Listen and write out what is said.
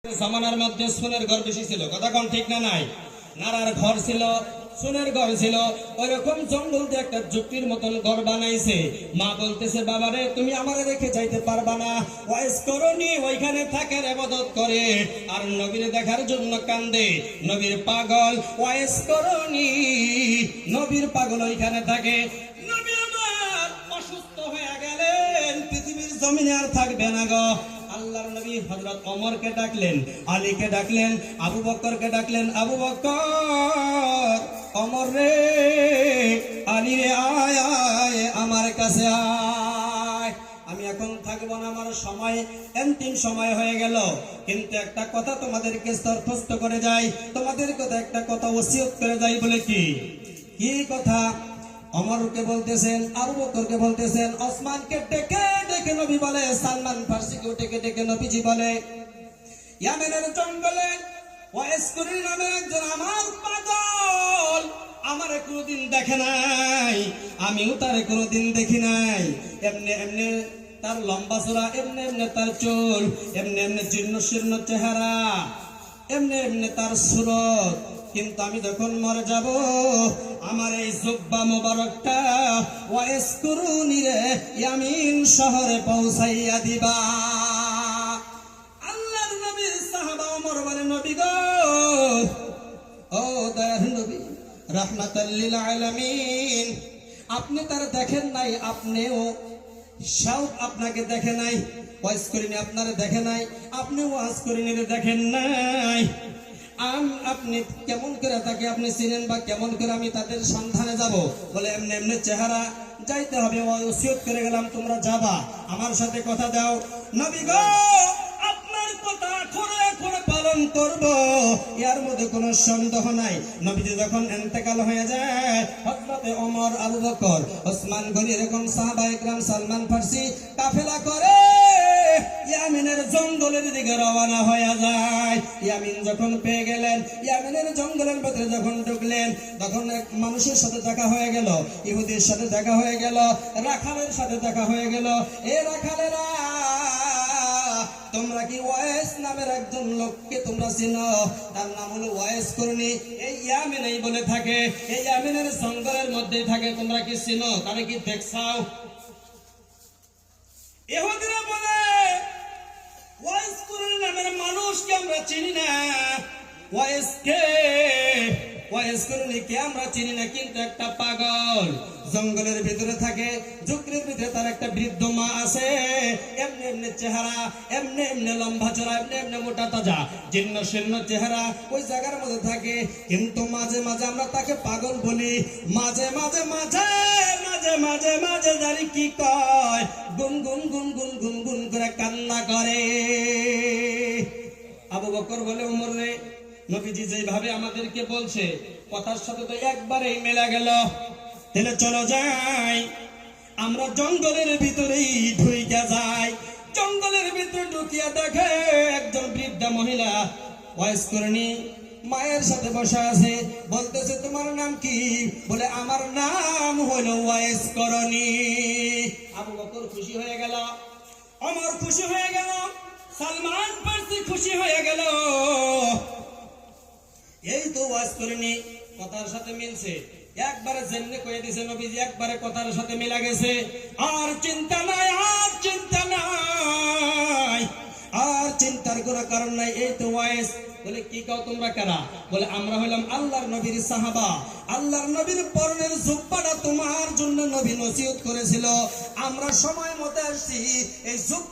জামানার মধ্যে সোনের ঘর বেশি ছিল, কথা কোন ঠিক না নাই? নারার ঘর ছিল, সোনের ঘর ছিল। ওইরকম জঙ্গল দিয়ে একটা যুক্তির মতন ঘর বানাইছে। মা বলতেছে, বাবারে তুমি আমারে রেখে যাইতে পারবা না, ওয়াইস করনি, ওইখানে থাকে ইবাদত করে আর নবীর দেখার জন্য কান্দে। নবীর পাগল ওয়াইস করনি, নবীর পাগল ওইখানে থাকে। নবী আমার অসুস্থ হয়ে গেলেন, পৃথিবীর জমিনে আর থাকবে না গো। আল্লাহর নবী হযরত ওমরকে ডাকলেন, আলীকে ডাকলেন, আবু বকরকে ডাকলেন। আবু বকর, ওমর রে, আলী রে, আয় আয় আমার কাছে আয়, আমি এখন থাকবো না, আমার সময় অন্তিম সময় হয়ে গেল। কিন্তু একটা কথা তোমাদেরকে দরখাস্ত করে যাই, তোমাদের কথা একটা কথা ওসিয়ত করে যাই। বলে কি কথা? ওমরকে বলতেছেন, আবু বকরকে বলতেছেন, ওসমানকে ডেকে ডেকে নবী বলে, সালমান ফার্সিকে ডেকে ডেকে নবীজি বলে, ইয়ামেনের জঙ্গলে ওয়াইস করি নামে একজন আমার পাগল, আমারে কোনোদিন দেখে নাই, আমিও তারে কোনোদিন দেখি নাই। এমনি এমনি তার লম্বা চূড়া, এমনি এমনি তার চুল, এমনি এমনি জীর্ণ শীর্ণ চেহারা, এমনি এমনি তার সুরত। কিন্তু আমি যখন মরে যাব, আমার এই জুব্বা মোবারকটা ওয়াইস করুনি রে ইয়ামিন শহরে পৌঁছাইয়া দিবা। আল্লাহর নবীর সাহাবা ওমর বলে, নবী গো, ও দয়ার নবী রাহমাতাল লিল আলামিন, আপনি তার দেখেন নাই, আপনিও শাউক আপনাকে দেখে নাই, ওয়াইস করিনি আপনারে দেখে নাই, আপনি ওয়াজ করিনি দেখেন নাই। আপনি কেমন করে তাকে আপনি চিনেন, বা কেমন করে আমি তাদের সন্ধানে যাব? বলে, এমনি এমনি চেহারা, যাইতে হবে, ওসিয়ত করে গেলাম, তোমরা যাবা, আমার সাথে কথা দাও। নবী গো, আপনার কথা আখরে আখরে পালন করব, এর মধ্যে কোনো সন্দেহ নাই। নবীজি যখন ইন্তেকাল হয়ে যায়, হযরতে ওমর, আবু বকর, ওসমান গনি, এরকম সাহাবায়ে কেরাম, সালমান ফার্সি কাফেলা করে ইয়ামিনের জঙ্গলের দিকে রওনা হয়ে যায়। ইয়ামিন যখন পেয়ে গেলেন, ইয়ামিনের জঙ্গলের ভেতরে যখন ঢুকলেন, তখন এক মানুষের সাথে দেখা হয়ে গেল, ইহুদির সাথে দেখা হয়ে গেল, রাখালের সাথে দেখা হয়ে গেল। এ রাখালেরা, তোমরা কি ওয়াইস নামের একজন লোককে তোমরা চিনো? তার নাম হলো ওয়াইস করনি, এই ইয়ামিনেই বলে থাকে, এই ইয়ামিনের জঙ্গলের মধ্যেই থাকে, তোমরা কি চিনো? তাহলে কি দেখছাও? ইহুদিরা বলে, ওয়াইস করনি নামের মানুষকে আমরা চিনি না, ওয়াইস করনি কে আমরা চিনি না, কিন্তু একটা পাগল জঙ্গলের ভিতরে থাকে, ঝুঁকরির ভিতরে তার একটা বৃদ্ধ মা আছে, এমনি এমনি চেহারা, এমনি এমনি লম্বা চড়া, এমনি এমনি মোটা তাজা, জীর্ণ শীর্ণ চেহারা, ওই জায়গার মধ্যে থাকে। কিন্তু মাঝে মাঝে আমরা তাকে পাগল বলি, মাঝে মাঝে মাঝে মাঝে মাঝে মাঝে জানি কি কয়, গুন গুন গুন গুন গুন গুন করে কান্না করে। আবু বকর বলে, ওমর রে, নবীজি যেভাবে আমাদেরকে বলছে, কথার সাথে তো একবারেই মেলা গেল, তাহলে চলো যাই, আমরা জঙ্গলের ভিতরেই ঢুইকা যাই। জঙ্গলের ভিতরে ঢুকিয়া দেখে একজন বৃদ্ধা মহিলা ওয়াইস করনি মায়ের সাথে বসা আছে, বলতেছে, তোমার নাম কি? বলে, আমার নাম হলো ওয়াইস করনি। আবু বকর খুশি হয়ে গেল, ওমর খুশি হয়ে গেল, সালমান ফার্সি খুশি হয়ে গেল। এই তো ওয়াজ করিনি, কথার সাথে মিলছে, একবারে যেমনি কয়ে দিছে নবীজি, একবারে কথার সাথে মিলা গেছে। আর চিন্তা নাই, আর চিন্তা নাই, আর চিন্তার কোনো কারণ নাই। এই তো ওয়াইস। বলে, কি কও তোমরা কারা? বলে, আমরা হইলাম আল্লাহর নবীর সাহাবা, আল্লাহর নবীর পরনের জুব্বাটা তোমার জন্য নবী নসিহত করেছিল, আমরা সময় মতো আসছি, এই জুব্বা